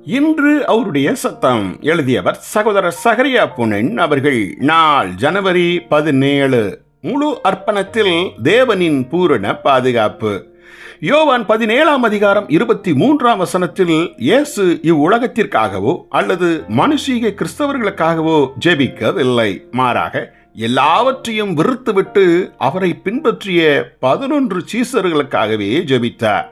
இன்று அவருடைய சத்தம். எழுதியவர் சகோதரர் சகரியா புனன் அவர்கள். நாள் ஜனவரி 17. முழு அர்ப்பணத்தில் தேவனின் பூரண பாதுகாப்பு. யோவான் 17ஆம் அதிகாரம் 23ஆம் வசனத்தில் இயேசு இவ்வுலகத்திற்காகவோ அல்லது மனுஷீக கிறிஸ்தவர்களுக்காகவோ ஜெபிக்கவில்லை. மாறாக எல்லாவற்றையும் வெறுத்துவிட்டு அவரை பின்பற்றிய 11 சீசர்களுக்காகவே ஜெபித்தார்.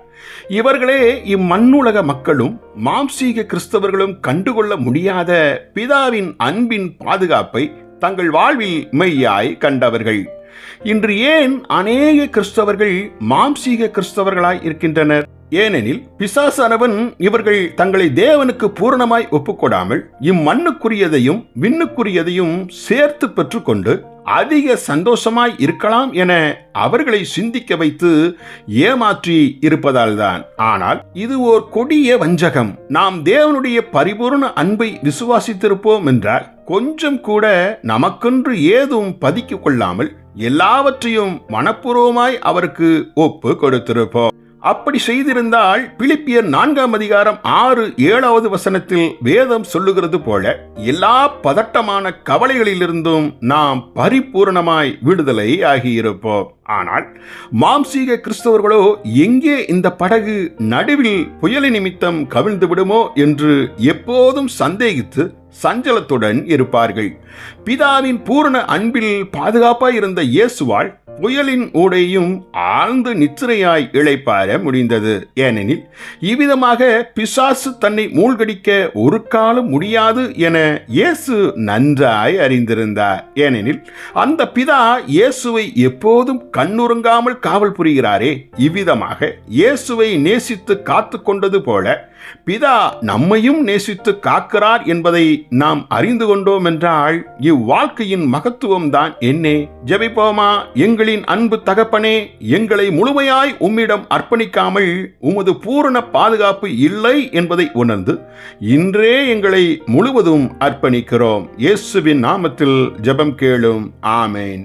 இவர்களே இம்மண்ணுலக மக்களும் மாம்சீக கிறிஸ்தவர்களும் கண்டுகொள்ள முடியாத பிதாவின் அன்பின் பாதுகாப்பை தங்கள் வாழ்வில் மெய்யாய் கண்டவர்கள். இன்று ஏன் அநேக கிறிஸ்தவர்கள் மாம்சீக கிறிஸ்தவர்களாய் இருக்கின்றனர்? ஏனெனில் பிசாசானவன் இவர்கள் தங்களை தேவனுக்கு பூரணமாய் ஒப்புக்கொடாமல் இம்மண்ணுக்குரியதையும் விண்ணுக்குரியதையும் சேர்த்து பெற்றுக்கொண்டு அதிக சந்தோஷமாய் இருக்கலாம் என அவர்களை சிந்திக்க வைத்து ஏமாற்றி இருப்பதால் தான். ஆனால் இது ஓர் கொடிய வஞ்சகம். நாம் தேவனுடைய பரிபூர்ண அன்பை விசுவாசித்திருப்போம் என்றால் கொஞ்சம் கூட நமக்கென்று ஏதும் பதுக்கிக் கொள்ளாமல் எல்லாவற்றையும் மனப்பூர்வமாய் அவருக்கு ஒப்பு கொடுத்திருப்போம். அப்படி செய்திருந்தால் பிலிப்பியர் 4ஆம் அதிகாரம் 6-7வது வசனத்தில் வேதம் சொல்லுகிறது போல எல்லா பதட்டமான கவலைகளிலிருந்தும் நாம் பரிபூரணமாய் விடுதலை ஆகியிருப்போம். ஆனால் மாம்சீக கிறிஸ்தவர்களோ எங்கே இந்த படகு நடுவில் புயலை நிமித்தம் கவிழ்ந்து விடுமோ என்று எப்போதும் சந்தேகித்து சஞ்சலத்துடன் இருப்பார்கள். பிதாவின் பூரண அன்பில் பாதுகாப்பாய் இருந்த இயேசுவால் புயலின் ஊடையும் ஆழ்ந்து நித்திரையாய் இளைப்பாற முடிந்தது. ஏனெனில் இவ்விதமாக பிசாசு தன்னை மூழ்கடிக்க ஒரு காலம் முடியாது என இயேசு நன்றாய் அறிந்திருந்தார். ஏனெனில் அந்த பிதா இயேசுவை எப்போதும் கண்ணுறங்காமல் காவல் புரிகிறாரே. இவ்விதமாக இயேசுவை நேசித்து காத்து கொண்டது போல பிதா நம்மையும் நேசித்து காக்கிறார் என்பதை நாம் அறிந்து கொண்டோம் என்றால் இவ்வாழ்க்கையின் மகத்துவம் தான் என்னே. ஜெபிப்போமா. எங்களின் அன்பு தகப்பனே, எங்களை முழுமையாய் உம்மிடம் அர்ப்பணிக்காமல் உமது பூரண பாதுகாப்பு இல்லை என்பதை உணர்ந்து இன்றே எங்களை முழுவதும் அர்ப்பணிக்கிறோம். இயேசுவின் நாமத்தில் ஜெபம் கேளும். ஆமேன்.